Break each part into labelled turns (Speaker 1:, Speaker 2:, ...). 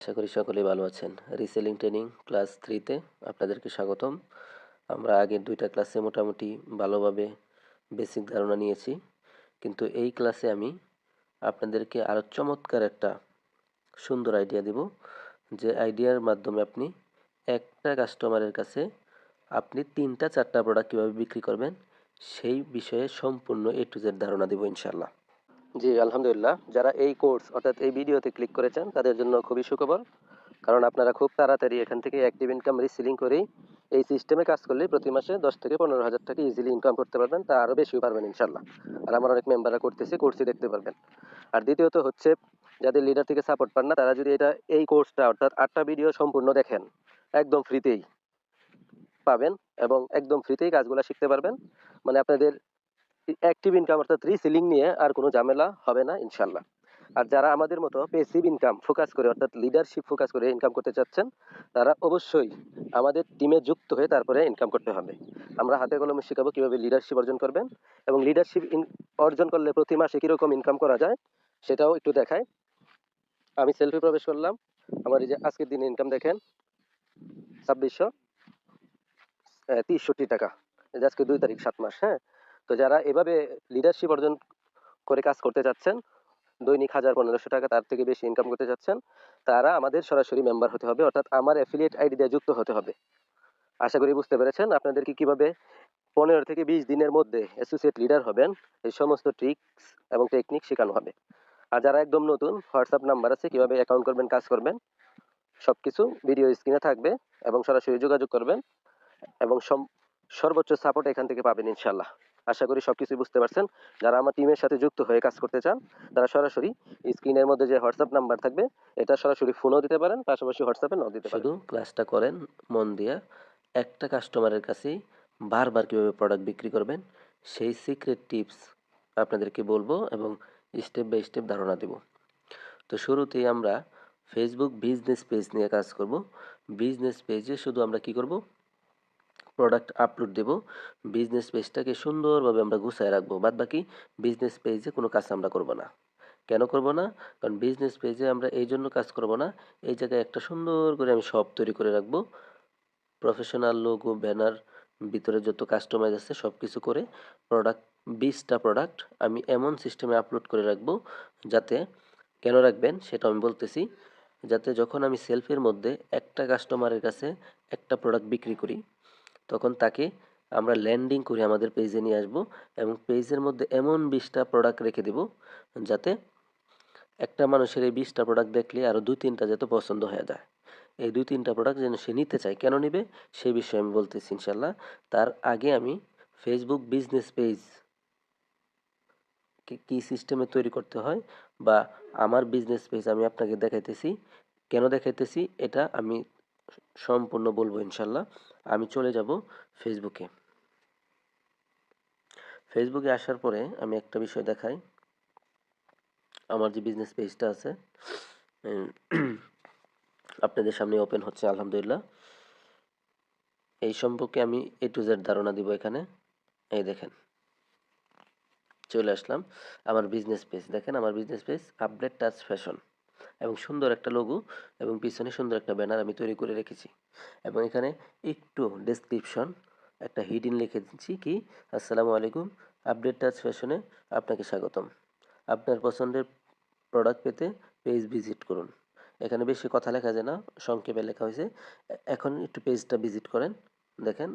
Speaker 1: আশা করি সকলেই ভালো আছেন। রিসেলিং ট্রেনিং ক্লাস 3-তে আপনাদেরকে স্বাগতম। আমরা আগের 2টা ক্লাসে মোটামুটি ভালোভাবে বেসিক ধারণা নিয়েছি। কিন্তু এই ক্লাসে আমি আপনাদেরকে আরও চমৎকার একটা সুন্দর আইডিয়া দিব, যে আইডিয়ার মাধ্যমে আপনি একটা কাস্টমারের কাছে আপনি 3টা 4টা প্রোডাক্ট কীভাবে বিক্রি করবেন সেই বিষয়ে সম্পূর্ণ A to Z ধারণা দিব ইনশাআল্লাহ। জি, আলহামদুলিল্লাহ। যারা এই কোর্স অর্থাৎ এই ভিডিওতে ক্লিক করেছেন তাদের জন্য খুবই সুখবর, কারণ আপনারা খুব তাড়াতাড়ি এখান থেকে অ্যাক্টিভ ইনকাম রিসেলিং করেই এই সিস্টেমে কাজ করলে প্রতি মাসে 10 থেকে 15 হাজার টাকা ইজিলি ইনকাম করতে পারবেন, তা আরও বেশিও পারবেন ইনশাল্লাহ। আর আমার অনেক মেম্বাররা করতেছে, কোর্সই দেখতে পারবেন। আর দ্বিতীয়ত হচ্ছে, যাদের লিডার থেকে সাপোর্ট পান না তারা যদি এই কোর্সটা অর্থাৎ 8টা ভিডিও সম্পূর্ণ দেখেন, একদম ফ্রিতেই পাবেন এবং একদম ফ্রিতেই কাজগুলো শিখতে পারবেন। মানে আপনাদের অ্যাক্টিভ ইনকাম অর্থাৎ রিসেলিং নিয়ে আর কোনো ঝামেলা হবে না ইনশাল্লাহ। আর যারা আমাদের মতো প্যাসিভ ইনকাম ফোকাস করে অর্থাৎ লিডারশিপ ফোকাস করে ইনকাম করতে চাচ্ছেন, তারা অবশ্যই আমাদের টিমে যুক্ত হয়ে তারপরে ইনকাম করতে হবে। আমরা হাতে কলমে শেখাবো কিভাবে লিডারশিপ অর্জন করবেন, এবং লিডারশিপ অর্জন করলে প্রতি মাসে কিরকম ইনকাম করা যায় সেটাও একটু দেখায়। আমি সেলফি প্রবেশ করলাম, আমার এই যে আজকের দিনে ইনকাম দেখেন 2663 টাকা। আজকে 2 তারিখ 7 মাস। হ্যাঁ, তো যারা এভাবে লিডারশিপ অর্জন করে কাজ করতে চাচ্ছেন, দৈনিক 1000-1500 টাকা তার থেকে বেশি ইনকাম করতে চাচ্ছেন, তারা আমাদের সরাসরি মেম্বার হতে হবে, অর্থাৎ আমার অ্যাফিলিয়েট আইডি দিয়ে যুক্ত হতে হবে। আশা করি বুঝতে পেরেছেন। আপনাদেরকে কিভাবে 15 থেকে 20 দিনের মধ্যে অ্যাসোসিয়েট লিডার হবেন এই সমস্ত ট্রিক্স এবং টেকনিক শেখানো হবে। আর যারা একদম নতুন, হোয়াটসঅ্যাপ নাম্বার আছে, কিভাবে অ্যাকাউন্ট করবেন, কাজ করবেন, সবকিছু ভিডিও স্ক্রিনে থাকবে এবং সরাসরি যোগাযোগ করবেন এবং সর্বোচ্চ সাপোর্ট এখান থেকে পাবেন ইনশাল্লাহ। আশা করি সবকিছু বুঝতে পারছেন। যারা আমার টিমের সাথে যুক্ত হয়ে কাজ করতে চান তারা সরাসরি স্ক্রিনের মধ্যে যে হোয়াটসঅ্যাপ নাম্বার থাকবে এটা সরাসরি ফোনও দিতে পারেন, পাশাপাশি হোয়াটসঅ্যাপে নক দিতে পারেন। শুধু ক্লাসটা করেন মন দিয়ে, একটা কাস্টমারের কাছেই বারবার কীভাবে প্রোডাক্ট বিক্রি করবেন সেই সিক্রেট টিপস আপনাদেরকে বলবো এবং স্টেপ বাই স্টেপ ধারণা দেব। তো শুরুতেই আমরা ফেসবুক বিজনেস পেজ নিয়ে কাজ করব। বিজনেস পেজে শুধু আমরা কি করব, প্রোডাক্ট আপলোড দেব। বিজনেস পেজটাকে সুন্দরভাবে আমরা গুছায় রাখবো, বাদ বাকি বিজনেস পেজে কোনো কাজ আমরা করব না। কেন করব না? কারণ বিজনেস পেজে আমরা এই জন্য কাজ করব না, এই জায়গায় একটা সুন্দর করে আমি সব তৈরি করে রাখবো, প্রফেশনাল লোগো, ব্যানার, ভিতরে যত কাস্টমাইজ আছে সব কিছু করে প্রোডাক্ট 20টা প্রোডাক্ট আমি এমন সিস্টেমে আপলোড করে রাখবো যাতে, কেন রাখবেন সেটা আমি বলতেছি, যাতে যখন আমি সেলফের মধ্যে একটা কাস্টমারের কাছে একটা প্রোডাক্ট বিক্রি করি তখন তাকে আমরা ল্যান্ডিং করে আমাদের পেজে নিয়ে আসব এবং পেজের মধ্যে এমন 20টা প্রোডাক্ট রেখে দেব যাতে একটা মানুষের এই 20টা প্রোডাক্ট দেখলে আরও 2-3টা যাতে পছন্দ হয়ে যায়। এই 2-3টা প্রোডাক্ট যেন সে নিতে চায়। কেন নেবে সেই বিষয়ে আমি বলতেছি ইনশাল্লাহ। তার আগে আমি ফেসবুক বিজনেস পেজ কি সিস্টেমে তৈরি করতে হয় বা আমার বিজনেস পেজ আমি আপনাকে দেখাইতেছি, কেন দেখাইতেছি এটা আমি সম্পূর্ণ বলবো ইনশাল্লাহ। আমি চলে যাব ফেসবুকে। ফেসবুকে আসার পরে আমি একটা বিষয় দেখাই, আমার যে বিজনেস পেজটা আছে আপনাদের সামনে ওপেন হচ্ছে আলহামদুলিল্লাহ। এই সম্পর্কে আমি A to Z ধারণা দিব এখানে। এই দেখেন, চলে আসলাম আমার বিজনেস পেজ। দেখেন আমার business page update touch fashion, এবং সুন্দর একটা লোগো এবং পিছনে সুন্দর একটা ব্যানার আমি তৈরি করে রেখেছি, এবং এখানে একটু ডেসক্রিপশন একটা হিডিন লিখে দিচ্ছি কি, আসসালামু আলাইকুম, আপডেট টাচ ফ্যাশনে আপনাকে স্বাগতম, আপনার পছন্দের প্রোডাক্ট পেতে পেজ ভিজিট করুন। এখানে বেশি কথা লেখা যায় না, সংক্ষেপে লেখা হয়েছে। এখন একটু পেজটা ভিজিট করেন। দেখেন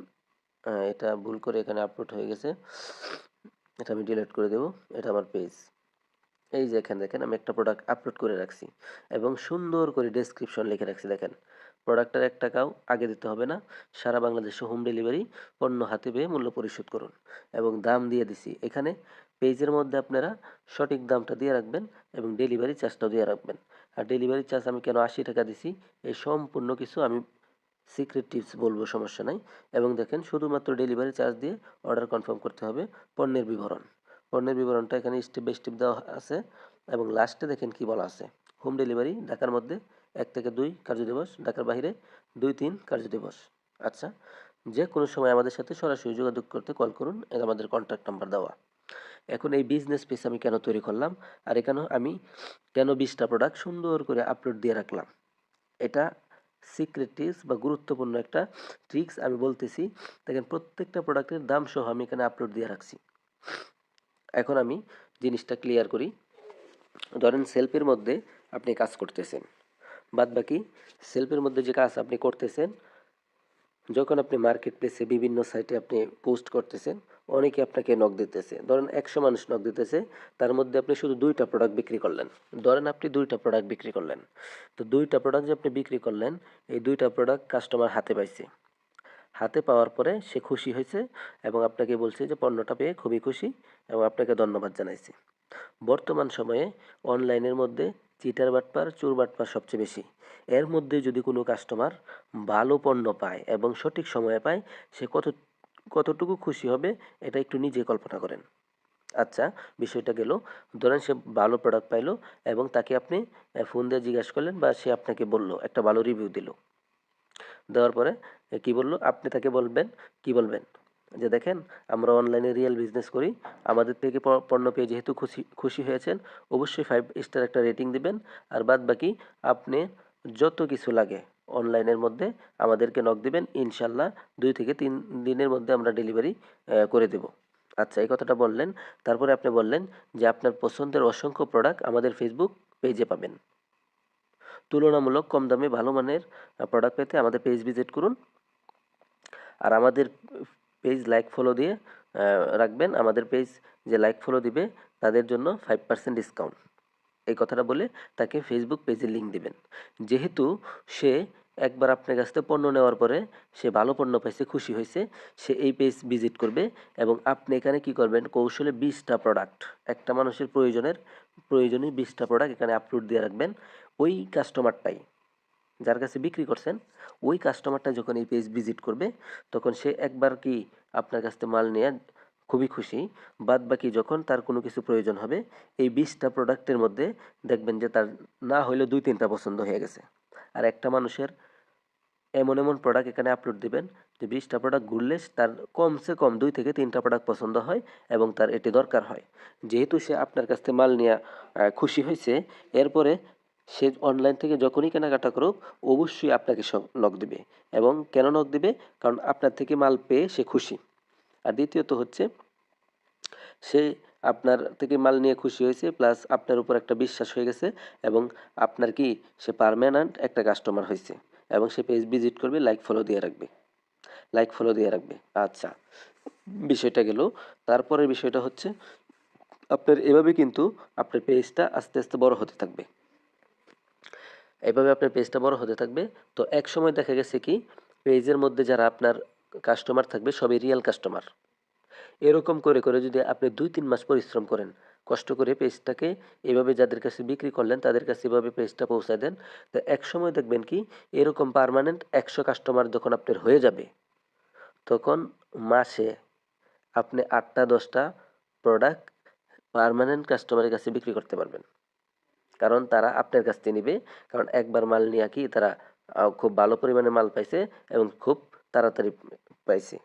Speaker 1: এটা ভুল করে এখানে আপলোড হয়ে গেছে, এটা আমি ডিলিট করে দেব। এটা আমার পেজ। এই যে এখানে দেখেন আমি একটা প্রোডাক্ট আপলোড করে রাখছি এবং সুন্দর করে ডেসক্রিপশন লিখে রাখছি। দেখেন প্রোডাক্টের 1 টাকাও আগে দিতে হবে না, সারা বাংলাদেশে হোম ডেলিভারি, পণ্য হাতে পেয়ে মূল্য পরিশোধ করুন, এবং দাম দিয়ে দিছি এখানে। পেজের মধ্যে আপনারা সঠিক দামটা দিয়ে রাখবেন এবং ডেলিভারি চার্জটাও দিয়ে রাখবেন। আর ডেলিভারি চার্জ আমি কেন 80 টাকা দিছি এই সম্পূর্ণ কিছু আমি সিক্রেট টিপস বলবো, সমস্যা নাই। এবং দেখেন শুধুমাত্র ডেলিভারি চার্জ দিয়ে অর্ডার কনফার্ম করতে হবে। পণ্যের বিবরণটা এখানে স্টেপ বাই স্টেপ দেওয়া আছে, এবং লাস্টে দেখেন কি বলা আছে, হোম ডেলিভারি ঢাকার মধ্যে 1 থেকে 2 কার্যদিবস, ঢাকার বাইরে 2-3 কার্যদিবস। আচ্ছা, যে কোনো সময় আমাদের সাথে সরাসরি যোগাযোগ করতে কল করুন, এটা আমাদের কন্ট্যাক্ট নাম্বার দেওয়া। এখন এই বিজনেস পেজ আমি কেন তৈরি করলাম আর এখানে আমি কেন 20টা প্রোডাক্ট সুন্দর করে আপলোড দিয়ে রাখলাম, এটা সিক্রেট টিপস বা গুরুত্বপূর্ণ একটা ট্রিক্স আমি বলতেছি। দেখেন প্রত্যেকটা প্রোডাক্টের দাম সহ আমি এখানে আপলোড দিয়ে রাখছি। এখন আমি জিনিসটা ক্লিয়ার করি। ধরেন সেলফের মধ্যে আপনি কাজ করতেছেন, বাদ বাকি সেলফের মধ্যে যে কাজ আপনি করতেছেন, যখন আপনি মার্কেট প্লেসে বিভিন্ন সাইটে আপনি পোস্ট করতেছেন, অনেকে আপনাকে নক দিতেছে। ধরেন 100 মানুষ নক দিতেছে, তার মধ্যে আপনি শুধু 2টা প্রোডাক্ট বিক্রি করলেন। ধরেন আপনি 2টা প্রোডাক্ট বিক্রি করলেন। তো 2টা প্রোডাক্ট যে আপনি বিক্রি করলেন, এই 2টা প্রোডাক্ট কাস্টমার হাতে পাইছে। হাতে পাওয়ার পরে সে খুশি হয়েছে এবং আপনাকে বলছে যে পণ্যটা পেয়ে খুবই খুশি এবং আপনাকে ধন্যবাদ জানাইছে। বর্তমান সময়ে অনলাইনের মধ্যে চিটার বাটপার চোর বাটপার সবচেয়ে বেশি। এর মধ্যে যদি কোনো কাস্টমার ভালো পণ্য পায় এবং সঠিক সময়ে পায়, সে কতটুকু খুশি হবে এটা একটু নিজে কল্পনা করেন। আচ্ছা, বিষয়টা গেল। ধরেন সে ভালো প্রোডাক্ট পাইলো এবং তাকে আপনি ফোন দিয়ে জিজ্ঞাসা করলেন বা সে আপনাকে বলল, একটা ভালো রিভিউ দিল। দেওয়ার পরে কি বলল, আপনি তাকে বলবেন, কি বলবেন, যে দেখেন আমরা অনলাইনে রিয়েল বিজনেস করি, আমাদের থেকে পণ্য পেয়ে যেহেতু খুশি খুশি হয়েছেন, অবশ্যই 5 স্টার একটা রেটিং দিবেন। আর বাদ বাকি আপনি যত কিছু লাগে অনলাইনের মধ্যে আমাদেরকে নক দিবেন, ইনশাল্লাহ 2 থেকে 3 দিনের মধ্যে আমরা ডেলিভারি করে দেব। আচ্ছা, এই কথাটা বললেন। তারপরে আপনি বললেন যে আপনার পছন্দের অসংখ্য প্রোডাক্ট আমাদের ফেসবুক পেজে পাবেন। তুলনামূলক কম দামে ভালো মানের প্রোডাক্ট পেতে আমাদের পেজ ভিজিট করুন। আর আমাদের পেজ লাইক ফলো দিয়ে রাখবেন। আমাদের পেজ যে লাইক ফলো দিবে তাদের জন্য 5% ডিসকাউন্ট। এই কথাটা বলে তাকে ফেসবুক পেজের লিঙ্ক দিবেন। যেহেতু সে একবার আপনার কাছ থেকে পণ্য নেওয়ার পরে সে ভালো পণ্য পাইছে, খুশি হয়েছে, সে এই পেজ ভিজিট করবে এবং আপনি এখানে কি করবেন, কৌশলে 20টা প্রোডাক্ট, একটা মানুষের প্রয়োজনীয় 20টা প্রোডাক্ট এখানে আপলোড দিয়ে রাখবেন। ওই কাস্টমারটাই, যার কাছে বিক্রি করছেন, ওই কাস্টমারটা যখন এই পেজ ভিজিট করবে তখন সে একবার কি আপনার কাছ থেকে মাল নিয়ে খুবই খুশি। বাদ বাকি যখন তার কোনো কিছু প্রয়োজন হবে, এই 20টা প্রোডাক্টের মধ্যে দেখবেন যে তার না হলেও 2-3টা পছন্দ হয়ে গেছে। আর একটা মানুষের এমন এমন প্রোডাক্ট এখানে আপলোড দিবেন যে 20টা প্রোডাক্ট ঘুরলে তার কমসে কম 2 থেকে 3টা প্রোডাক্ট পছন্দ হয় এবং তার এটি দরকার হয়। যেহেতু সে আপনার কাছ থেকে মাল নিয়ে খুশি হয়েছে, এরপরে সে অনলাইন থেকে যখনই কেনাকাটা করুক অবশ্যই আপনাকে নক দিবে। এবং কেন নক দিবে, কারণ আপনার থেকে মাল পেয়ে সে খুশি। আর দ্বিতীয়ত হচ্ছে, সে আপনার থেকে মাল নিয়ে খুশি হয়েছে, প্লাস আপনার উপর একটা বিশ্বাস হয়ে গেছে এবং আপনার কি সে পার্মানেন্ট একটা কাস্টমার হয়েছে এবং সে পেজ ভিজিট করবে, লাইক ফলো দিয়ে রাখবে। আচ্ছা, বিষয়টা গেল। তারপরের বিষয়টা হচ্ছে, আপনার এভাবে কিন্তু আপনার পেজটা আস্তে আস্তে বড় হতে থাকবে। এভাবে আপনার পেজটা বড় হতে থাকবে। তো এক সময় দেখা গেছে কি, পেজের মধ্যে যারা আপনার কাস্টমার থাকবে সবই রিয়েল কাস্টমার। এরকম করে করে যদি আপনি 2-3 মাস পরিশ্রম করেন, কষ্ট করে পেজটাকে এভাবে যাদের কাছে বিক্রি করলেন তাদের কাছে এভাবে পেজটা পৌঁছায় দেন, তো এক সময় দেখবেন কি এরকম পার্মানেন্ট 100 কাস্টমার যখন আপনার হয়ে যাবে, তখন মাসে আপনি 8টা 10টা প্রোডাক্ট পার্মানেন্ট কাস্টমারের কাছে বিক্রি করতে পারবেন। কারণ তারা আপনার কাছ থেকে নিবে, কারণ একবার মাল নিয়ে কি তারা খুব ভালো পরিমাণে মাল পাইছে এবং খুব তাড়াতাড়ি পাইছে।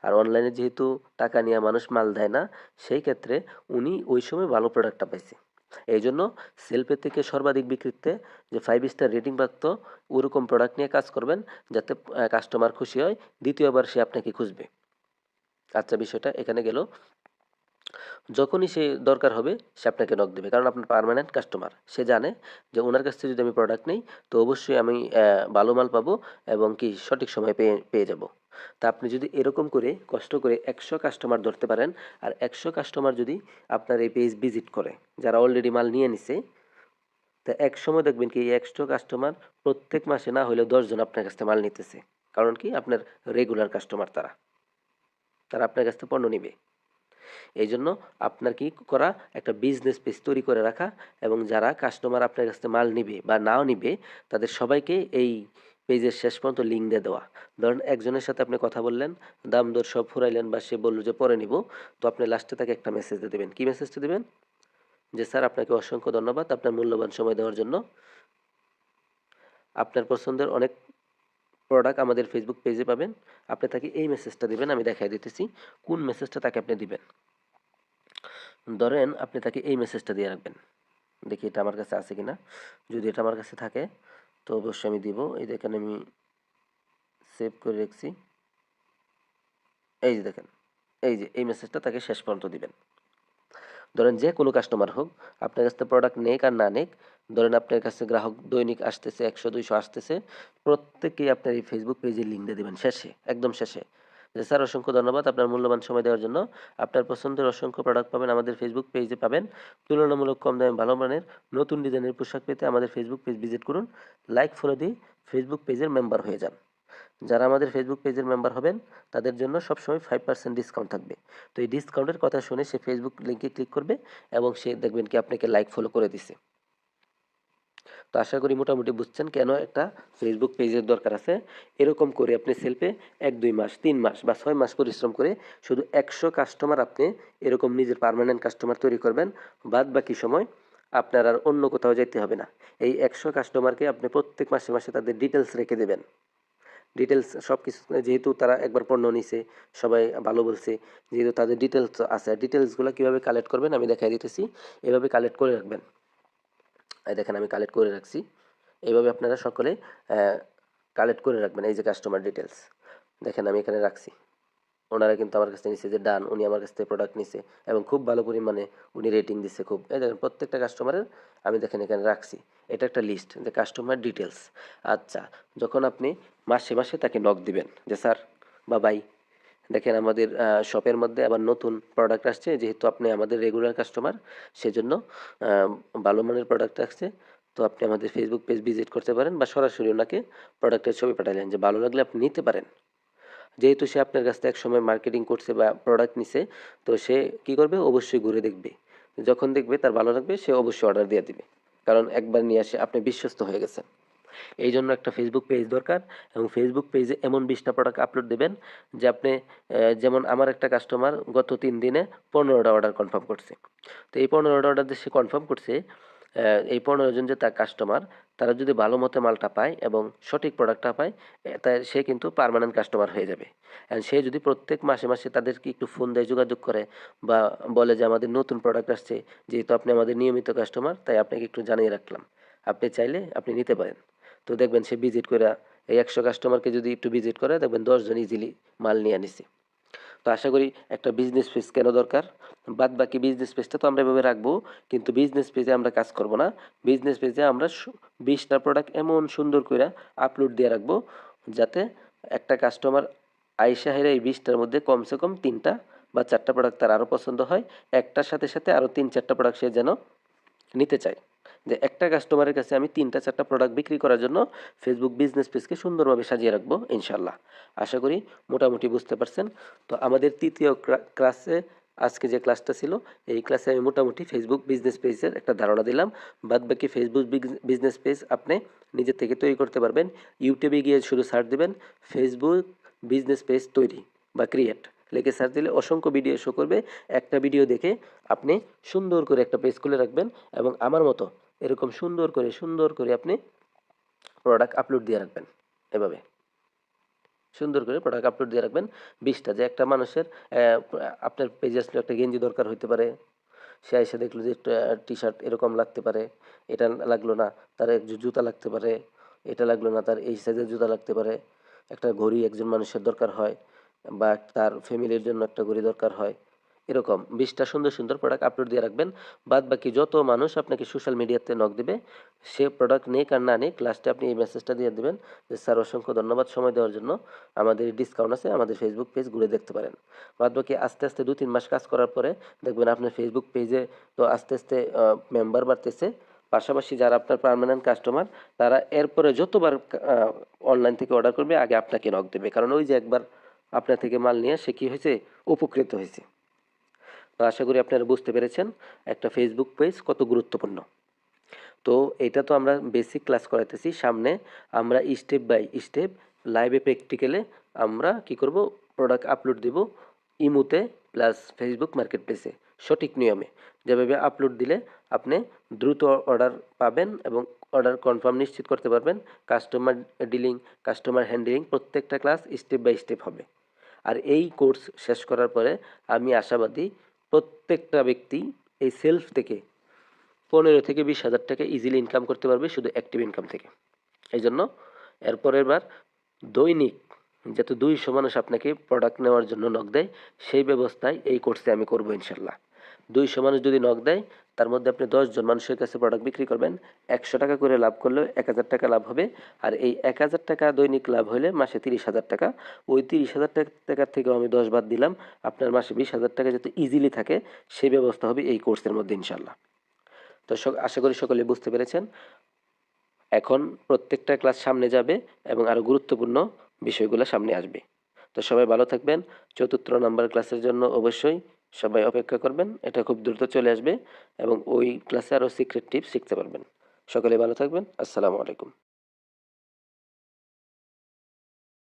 Speaker 1: আর অনলাইনে যেহেতু টাকা নিয়ে মানুষ মাল দেয় না, সেই ক্ষেত্রে উনি ওই সময় ভালো প্রোডাক্টটা পাইছে। এই জন্য সেলফের থেকে সর্বাধিক বিক্রিতে যে 5 স্টার রেটিং প্রাপ্ত ওরকম প্রোডাক্ট নিয়ে কাজ করবেন, যাতে কাস্টমার খুশি হয়, দ্বিতীয়বার সে আপনাকে খুঁজবে। আচ্ছা, বিষয়টা এখানে গেল। যখনই সে দরকার হবে সে আপনাকে নক দেবে, কারণ আপনার পার্মানেন্ট কাস্টমার। সে জানে যে ওনার কাছ থেকে যদি আমি প্রোডাক্ট নিই তো অবশ্যই আমি ভালো মাল পাবো এবং কি সঠিক সময়ে পেয়ে পেয়ে যাব। তা আপনি যদি এরকম করে কষ্ট করে 100 কাস্টমার ধরতে পারেন, আর 100 কাস্টমার যদি আপনার এই পেজ ভিজিট করে যারা অলরেডি মাল নিয়ে নিছে, তা এক সময় দেখবেন কি এই 100 কাস্টমার প্রত্যেক মাসে না হলেও 10 জন আপনার কাছ থেকে মাল নিতেছে। কারণ কি আপনার রেগুলার কাস্টমার, তারা তারা আপনার কাছ থেকে পণ্য নিবে। এই জন্য আপনার কি করা, একটা বিজনেস পেজ তৈরি করে রাখা এবং যারা কাস্টমার আপনার কাছ থেকে মাল নিবে বা নাও নিবে তাদের সবাইকে এই পেজের শেষ পর্যন্ত লিঙ্ক দিয়ে দেওয়া। ধরেন একজনের সাথে আপনি কথা বললেন, দাম দর সব ফুরাইলেন বা সে বললো যে পরে নিব, তো আপনি লাস্টে তাকে একটা মেসেজ দিয়ে দেবেন। কি মেসেজটা দেবেন, যে স্যার আপনাকে অসংখ্য ধন্যবাদ আপনার মূল্যবান সময় দেওয়ার জন্য। আপনার পছন্দের অনেক প্রোডাক্ট আমাদের ফেসবুক পেজে পাবেন। আপনি তাকে এই মেসেজটা দিবেন, আমি দেখাই দিতেছি কোন মেসেজটা তাকে আপনি দিবেন। ধরেন আপনি তাকে এই মেসেজটা দিয়ে রাখবেন, দেখি এটা আমার কাছে আছে কিনা। যদি এটা আমার কাছে থাকে তো অবশ্যই আমি দিব। এই দেখেন আমি সেভ করে রাখছি। এই যে দেখেন, এই যে এই মেসেজটা তাকে শেষ পর্যন্ত দিবেন। ধরেন যে কোনো কাস্টমার হোক, আপনার কাছ থেকে প্রোডাক্ট নেক আর না নেক, ধরেন আপনার কাছে গ্রাহক দৈনিক আসতেছে 100 200 আসতেছে, প্রত্যেকেই আপনার এই ফেসবুক পেজে লিঙ্ক দিয়ে দেবেন শেষে, একদম শেষে, যে স্যার অসংখ্য ধন্যবাদ আপনার মূল্যবান সময় দেওয়ার জন্য। আপনার পছন্দের অসংখ্য প্রোডাক্ট পাবেন আমাদের ফেসবুক পেজে পাবেন। তুলনামূলক কম দামে ভালো মানের নতুন ডিজাইনের পোশাক পেতে আমাদের ফেসবুক পেজ ভিজিট করুন। লাইক ফলো দিয়ে ফেসবুক পেজের মেম্বার হয়ে যান। যারা আমাদের ফেসবুক পেজের মেম্বার হবেন তাদের জন্য সবসময় 5% ডিসকাউন্ট থাকবে। তো এই ডিসকাউন্টের কথা শুনে সে ফেসবুক লিঙ্কে ক্লিক করবে এবং সে দেখবেন কি আপনাকে লাইক ফলো করে দিছে। তো আশা করি মোটামুটি বুঝছেন কেন একটা ফেসবুক পেজের দরকার আছে। এরকম করে আপনি সেলফে 1 2 মাস 3 মাস বা 6 মাস পরিশ্রম করে শুধু 100 কাস্টমার আপনি এরকম নিজের পার্মানেন্ট কাস্টমার তৈরি করবেন। বাদ বাকি সময় আপনার আর অন্য কোথাও যেতে হবে না। এই 100 কাস্টমারকে আপনি প্রত্যেক মাসে মাসে তাদের ডিটেলস রেখে দেবেন। ডিটেলস সব কিছু, যেহেতু তারা একবার পণ্য নিছে, সবাই ভালো বলছে, যেহেতু তাদের ডিটেলস আছে, ডিটেলসগুলো কীভাবে কালেক্ট করবেন আমি দেখাই দিতেছি। এভাবে কালেক্ট করে রাখবেন। এই দেখেন আমি কালেক্ট করে রাখছি। এইভাবে আপনারা সকলে কালেক্ট করে রাখবেন। এই যে কাস্টমার ডিটেলস দেখেন আমি এখানে রাখছি। ওনারা কিন্তু আমার কাছ থেকে নিচ্ছে যে ডান, উনি আমার কাছ থেকে প্রোডাক্ট নিছে এবং খুব ভালো পরিমাণে উনি রেটিং দিচ্ছে খুব। এই দেখেন প্রত্যেকটা কাস্টমারের আমি দেখেন এখানে রাখছি। এটা একটা লিস্ট যে কাস্টমার ডিটেলস। আচ্ছা, যখন আপনি মাসে মাসে তাকে নক দিবেন যে স্যার বা ভাই, দেখেন আমাদের শপের মধ্যে আবার নতুন প্রোডাক্ট আসছে, যেহেতু আপনি আমাদের রেগুলার কাস্টমার সেজন্য আহ, ভালো মানের প্রোডাক্ট আসছে। তো আপনি আমাদের ফেসবুক পেজ ভিজিট করতে পারেন বা সরাসরি ওনাকে প্রোডাক্টের ছবি পাঠালেন যে ভালো লাগলে আপনি নিতে পারেন। যেহেতু সে আপনার কাছ থেকে একসময় মার্কেটিং করছে বা প্রোডাক্ট নিছে, তো সে কি করবে, অবশ্যই ঘুরে দেখবে। যখন দেখবে তার ভালো লাগবে সে অবশ্যই অর্ডার দিয়ে দিবে, কারণ একবার নিয়ে আসে আপনি বিশ্বস্ত হয়ে গেছেন। এই জন্য একটা ফেসবুক পেজ দরকার। এবং ফেসবুক পেজে এমন 20টা প্রোডাক্ট আপলোড দেবেন যে আপনি যেমন আমার একটা কাস্টমার গত 3 দিনে 15টা অর্ডার কনফার্ম করছে। তো এই 15টা অর্ডার যে সে কনফার্ম করছে, এই 15 জন যে তার কাস্টমার, তারা যদি ভালো মতো মালটা পায় এবং সঠিক প্রোডাক্টটা পায়, তাই সে কিন্তু পার্মানেন্ট কাস্টমার হয়ে যাবে। অ্যান্ড সে যদি প্রত্যেক মাসে মাসে তাদেরকে একটু ফোন দেয়, যোগাযোগ করে বা বলে যে আমাদের নতুন প্রোডাক্ট আসছে, যেহেতু আপনি আমাদের নিয়মিত কাস্টমার তাই আপনাকে একটু জানিয়ে রাখলাম, আপনি চাইলে আপনি নিতে পারেন। তো দেখবেন সে ভিজিট করে, এই 100 কাস্টমারকে যদি একটু ভিজিট করে দেখবেন 10 জন ইজিলি মাল নিয়ে আনিছে। তো আশা করি একটা বিজনেস পেজ কেন দরকার। বাদ বাকি বিজনেস পেজটা তো আমরা এভাবে রাখবো, কিন্তু বিজনেস পেজে আমরা কাজ করব না। বিজনেস পেজে আমরা 20টা প্রোডাক্ট এমন সুন্দর করে আপলোড দিয়ে রাখবো যাতে একটা কাস্টমার আইসা হেরে এই 20টার মধ্যে কমসে কম 3টা বা 4টা প্রোডাক্ট তার আরও পছন্দ হয়, একটার সাথে সাথে আরও 3 4টা প্রোডাক্ট সে যেন নিতে চায়। যে একটা কাস্টমারের কাছে আমি 3টা 4টা প্রোডাক্ট বিক্রি করার জন্য ফেসবুক বিজনেস পেজকে সুন্দরভাবে সাজিয়ে রাখবো ইনশাল্লাহ। আশা করি মোটামুটি বুঝতে পারছেন। তো আমাদের তৃতীয় ক্লাসে আজকে যে ক্লাসটা ছিল, এই ক্লাসে আমি মোটামুটি ফেসবুক বিজনেস পেজের একটা ধারণা দিলাম। বাদ বাকি ফেসবুক বিজনেস পেজ আপনি নিজের থেকে তৈরি করতে পারবেন। ইউটিউবে গিয়ে শুধু সার্চ দিবেন ফেসবুক বিজনেস পেজ তৈরি বা ক্রিয়েট, লিখে সার্চ দিলে অসংখ্য ভিডিও শো করবে। একটা ভিডিও দেখে আপনি সুন্দর করে একটা পেজ খুলে রাখবেন এবং আমার মতো এরকম সুন্দর করে আপনি প্রোডাক্ট আপলোড দিয়ে রাখবেন। এভাবে সুন্দর করে প্রোডাক্ট আপলোড দিয়ে রাখবেন 20টা, যে একটা মানুষের আপনার পেজে আসলে একটা গেঞ্জি দরকার হইতে পারে, সে এসে দেখলো যে একটা টি শার্ট এরকম লাগতে পারে, এটা লাগলো না, তার জুতা লাগতে পারে, এটা লাগলো না, তার এই সাইজের জুতা লাগতে পারে, একটা ঘড়ি একজন মানুষের দরকার হয় বা তার ফ্যামিলির জন্য একটা ঘড়ি দরকার হয়, এরকম 20টা সুন্দর সুন্দর প্রোডাক্ট আপলোড দিয়ে রাখবেন। বাদ বাকি যত মানুষ আপনাকে সোশ্যাল মিডিয়াতে নক দিবে, সে প্রোডাক্ট নিক আর না নিক, লাস্টে আপনি এই মেসেজটা দিয়ে দেবেন যে স্যার অসংখ্য ধন্যবাদ সময় দেওয়ার জন্য, আমাদের ডিসকাউন্ট আছে, আমাদের ফেসবুক পেজ ঘুরে দেখতে পারেন। বাদ বাকি আস্তে আস্তে 2 3 মাস কাজ করার পরে দেখবেন আপনার ফেসবুক পেজে তো আস্তে আস্তে মেম্বার বাড়তেছে। পাশাপাশি যারা আপনার পার্মানেন্ট কাস্টমার, তারা এরপরে যতবার অনলাইন থেকে অর্ডার করবে আগে আপনাকে নক দেবে, কারণ ওই যে একবার আপনার থেকে মাল নিয়ে সে কী হয়েছে, উপকৃত হয়েছে। তো আশা করি আপনারা বুঝতে পেরেছেন একটা ফেসবুক পেজ কত গুরুত্বপূর্ণ। তো এটা তো আমরা বেসিক ক্লাস করাইতেছি, সামনে আমরা স্টেপ বাই স্টেপ লাইভে প্র্যাকটিক্যালে আমরা কি করব, প্রোডাক্ট আপলোড দিব ইমুতে প্লাস ফেসবুক মার্কেট প্লেসে সঠিক নিয়মে, যেভাবে আপলোড দিলে আপনি দ্রুত অর্ডার পাবেন এবং অর্ডার কনফার্ম নিশ্চিত করতে পারবেন। কাস্টমার ডিলিং, কাস্টমার হ্যান্ডলিং প্রত্যেকটা ক্লাস স্টেপ বাই স্টেপ হবে। আর এই কোর্স শেষ করার পরে আমি আশাবাদী প্রত্যেকটা ব্যক্তি এই সেলফ থেকে 15 থেকে 20 হাজার টাকা ইজিলি ইনকাম করতে পারবে শুধু অ্যাক্টিভ ইনকাম থেকে। এই জন্য এরপরের বার দৈনিক যাতে 200 মানুষ আপনাকে প্রোডাক্ট নেওয়ার জন্য নক দেয়, সেই ব্যবস্থায় এই কোর্সে আমি করব ইনশাল্লাহ। 200 মানুষ যদি নক দেয়, তার মধ্যে আপনি 10 জন মানুষের কাছে প্রোডাক্ট বিক্রি করবেন, 100 টাকা করে লাভ করলেও 1000 টাকা লাভ হবে। আর এই 1000 টাকা দৈনিক লাভ হলে মাসে 30,000 টাকা। ওই 30,000 টাকার থেকেও আমি 10 বাদ দিলাম, আপনার মাসে 20,000 টাকা যাতে ইজিলি থাকে সেই ব্যবস্থা হবে এই কোর্সের মধ্যে ইনশাল্লাহ। তো আশা করি সকলে বুঝতে পেরেছেন। এখন প্রত্যেকটা ক্লাস সামনে যাবে এবং আরও গুরুত্বপূর্ণ বিষয়গুলো সামনে আসবে। তো সবাই ভালো থাকবেন। চতুর্থ নাম্বার ক্লাসের জন্য অবশ্যই সবাই অপেক্ষা করবেন, এটা খুব দ্রুত চলে আসবে এবং ওই ক্লাসে আরও সিক্রেট টিপস শিখতে পারবেন। সকলে ভালো থাকবেন। আসসালামু আলাইকুম।